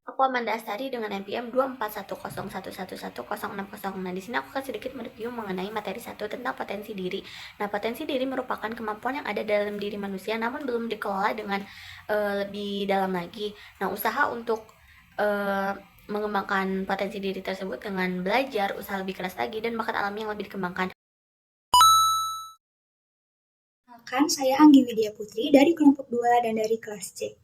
Aku Amanda Astari dengan NPM 24101111060. Nah, di sini aku akan sedikit mereview mengenai materi 1 tentang potensi diri. Nah, potensi diri merupakan kemampuan yang ada dalam diri manusia namun belum dikelola dengan lebih dalam lagi. Nah, usaha untuk mengembangkan potensi diri tersebut dengan belajar, usaha lebih keras lagi, dan bakat alami yang lebih dikembangkan. Perkenalkan, saya Anggi Widya Putri dari kelompok 2 dan dari kelas C.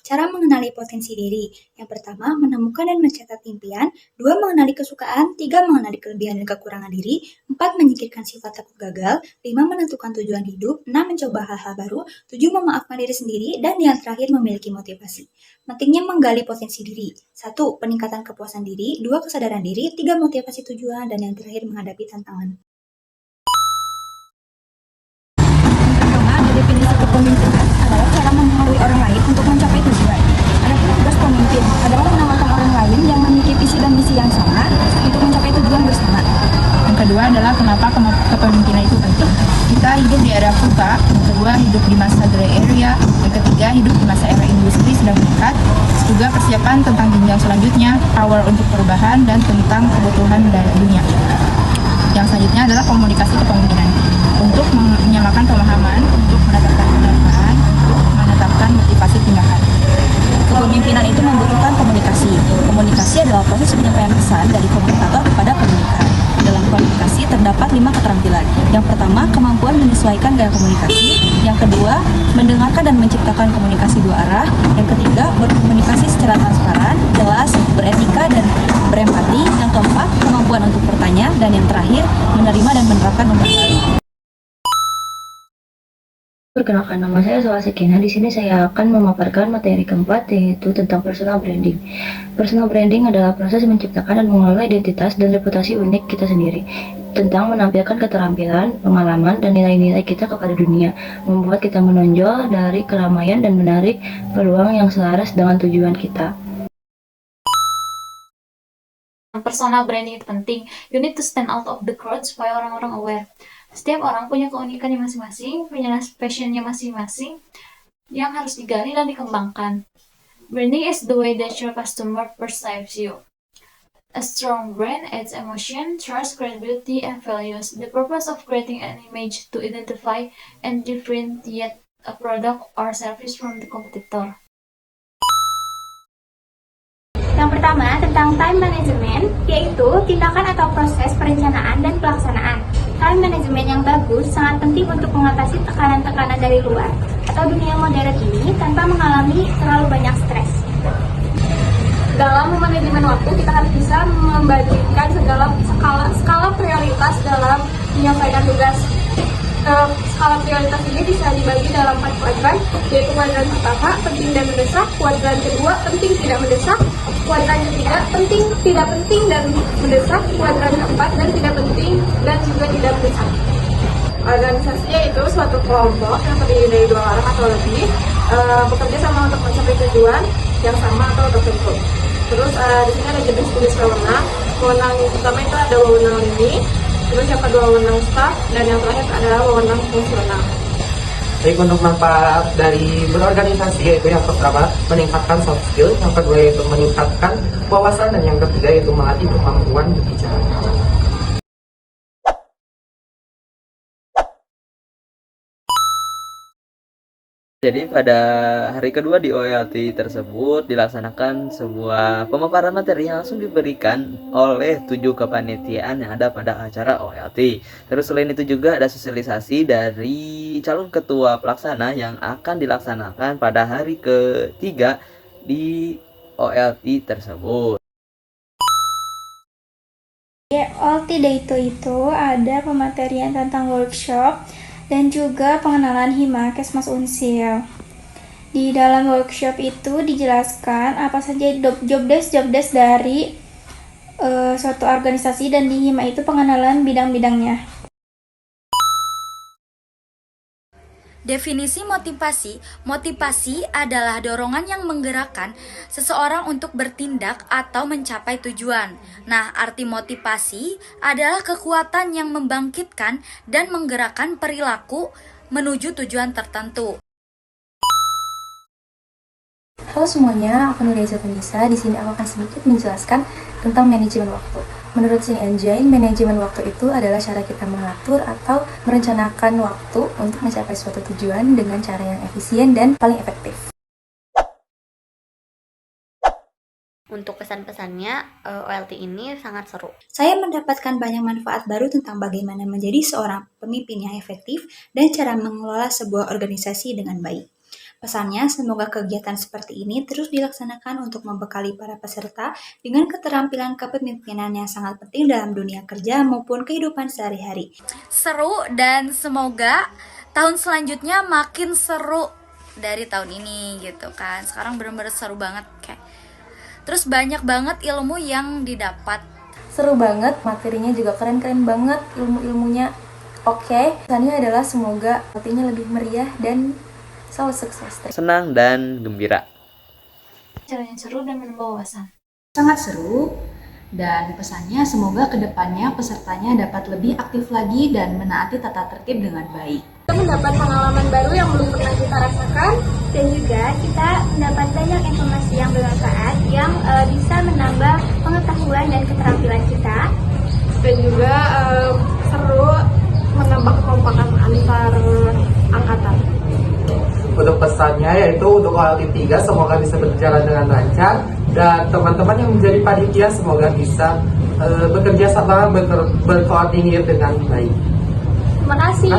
Cara mengenali potensi diri. Yang pertama, menemukan dan mencatat impian. 2, mengenali kesukaan. 3, mengenali kelebihan dan kekurangan diri. 4, menyingkirkan sifat takut gagal. 5, menentukan tujuan hidup. 6, mencoba hal-hal baru. 7, memaafkan diri sendiri. Dan yang terakhir, memiliki motivasi. Pentingnya menggali potensi diri. 1, peningkatan kepuasan diri. 2, kesadaran diri. 3, motivasi tujuan. Dan yang terakhir, menghadapi tantangan. Pertama, definisi kepemimpinan adalah cara mempengaruhi orang lain untuk mencapai tujuan. Adapun tugas pemimpin adalah menawarkan orang lain yang memiliki visi dan misi yang sama untuk mencapai tujuan bersama. Yang kedua adalah kenapa kepemimpinan itu penting. Kita hidup di era VUCA, yang kedua hidup di masa gray area, yang ketiga hidup di masa era industri sedang meningkat, juga persiapan tentang jenjang selanjutnya, power untuk perubahan, dan tentang kebutuhan dari dunia. Yang selanjutnya adalah komunikasi kepemimpinan untuk menyamakan pemahaman, untuk menetapkan pendapat, untuk menetapkan motivasi tindakan. Kepemimpinan itu membutuhkan komunikasi. Komunikasi adalah proses penyampaian pesan dari komunikator kepada komunikan. Dalam komunikasi terdapat 5 keterampilan. Yang pertama, kemampuan menyesuaikan gaya komunikasi. Yang kedua, mendengarkan dan menciptakan komunikasi dua arah. Yang ketiga, berkomunikasi secara transparan, jelas, beretika, dan berempati. Yang keempat, kemampuan untuk bertanya. Dan yang terakhir, menerima dan menerapkan umpan balik. Perkenalkan, nama saya Salwa Sekina. Di sini saya akan memaparkan materi keempat, yaitu tentang personal branding. Personal branding adalah proses menciptakan dan mengelola identitas dan reputasi unik kita sendiri, tentang menampilkan keterampilan, pengalaman, dan nilai-nilai kita kepada dunia, membuat kita menonjol dari keramaian dan menarik peluang yang selaras dengan tujuan kita. Personal branding itu penting. You need to stand out of the crowd supaya orang-orang aware. Setiap orang punya keunikannya masing-masing, punya passionnya masing-masing yang harus digali dan dikembangkan. Branding is the way that your customer perceives you. A strong brand adds emotion, trust, credibility, and values. The purpose of creating an image to identify and differentiate a product or service from the competitor. Yang pertama, tentang time management, yaitu tindakan atau proses perencanaan dan pelaksanaan. Time management yang bagus sangat penting untuk mengatasi tekanan-tekanan dari luar atau dunia modern ini tanpa mengalami terlalu banyak stres. Dalam manajemen waktu, kita harus bisa membagikan segala skala prioritas dalam menyampaikan tugas. Skala prioritas ini bisa dibagi dalam 4 kuadran, yaitu kuadran pertama, penting dan mendesak, kuadran kedua, penting tidak mendesak, kuadran ketiga, penting tidak penting dan mendesak, kuadran keempat, dan tidak penting dan juga tidak mendesak. Organisasi yaitu suatu kelompok yang terdiri dari 2 orang atau lebih, bekerja sama untuk mencapai tujuan yang sama atau tertentu. Terus di sini ada jenis-jenis wewenang. Wewenang pertama itu ada wewenang lini, terus yang kedua wewenang staff, dan yang terakhir adalah wewenang fungsional. Baik, untuk manfaat dari berorganisasi yaitu yang pertama meningkatkan soft skill, yang kedua yaitu meningkatkan wawasan, dan yang ketiga yaitu melatih kemampuan berbicara. Jadi pada hari kedua di OLT tersebut dilaksanakan sebuah pemaparan materi yang langsung diberikan oleh 7 kepanitiaan yang ada pada acara OLT. Terus selain itu juga ada sosialisasi dari calon ketua pelaksana yang akan dilaksanakan pada hari ketiga di OLT tersebut. OLT itu ada pematerian tentang workshop dan juga pengenalan Hima Kesmas Unsil. Di dalam workshop itu dijelaskan apa saja job desk dari suatu organisasi, dan di Hima itu pengenalan bidang-bidangnya. Definisi motivasi. Motivasi adalah dorongan yang menggerakkan seseorang untuk bertindak atau mencapai tujuan. Nah, arti motivasi adalah kekuatan yang membangkitkan dan menggerakkan perilaku menuju tujuan tertentu. Halo semuanya, aku Nuria Zatanisa. Di sini aku akan sedikit menjelaskan tentang manajemen waktu. Menurut Shin Engine, manajemen waktu itu adalah cara kita mengatur atau merencanakan waktu untuk mencapai suatu tujuan dengan cara yang efisien dan paling efektif. Untuk pesan-pesannya, OLT ini sangat seru. Saya mendapatkan banyak manfaat baru tentang bagaimana menjadi seorang pemimpin yang efektif dan cara mengelola sebuah organisasi dengan baik. Pesannya, semoga kegiatan seperti ini terus dilaksanakan untuk membekali para peserta dengan keterampilan kepemimpinan yang sangat penting dalam dunia kerja maupun kehidupan sehari-hari. Seru dan semoga tahun selanjutnya makin seru dari tahun ini gitu kan. Sekarang bener-bener seru banget kayak. Terus banyak banget ilmu yang didapat. Seru banget, materinya juga keren-keren banget, ilmu-ilmunya oke. Pesannya adalah semoga artinya lebih meriah dan selalu sukses. Senang dan gembira. Caranya seru dan menambah wawasan. Sangat seru, dan pesannya semoga kedepannya pesertanya dapat lebih aktif lagi dan menaati tata tertib dengan baik. Kita mendapat pengalaman baru yang belum pernah kita rasakan, Dan juga kita mendapat banyak informasi yang bermanfaat yang bisa menambah pengetahuan dan keterampilan kita. dan juga seru menambah kekompakan antar angkatan. Untuk pesannya yaitu untuk OLT 3 semoga bisa berjalan dengan lancar, dan teman-teman yang menjadi panitia semoga bisa bekerja sama, berkoordinir dengan baik. Terima kasih.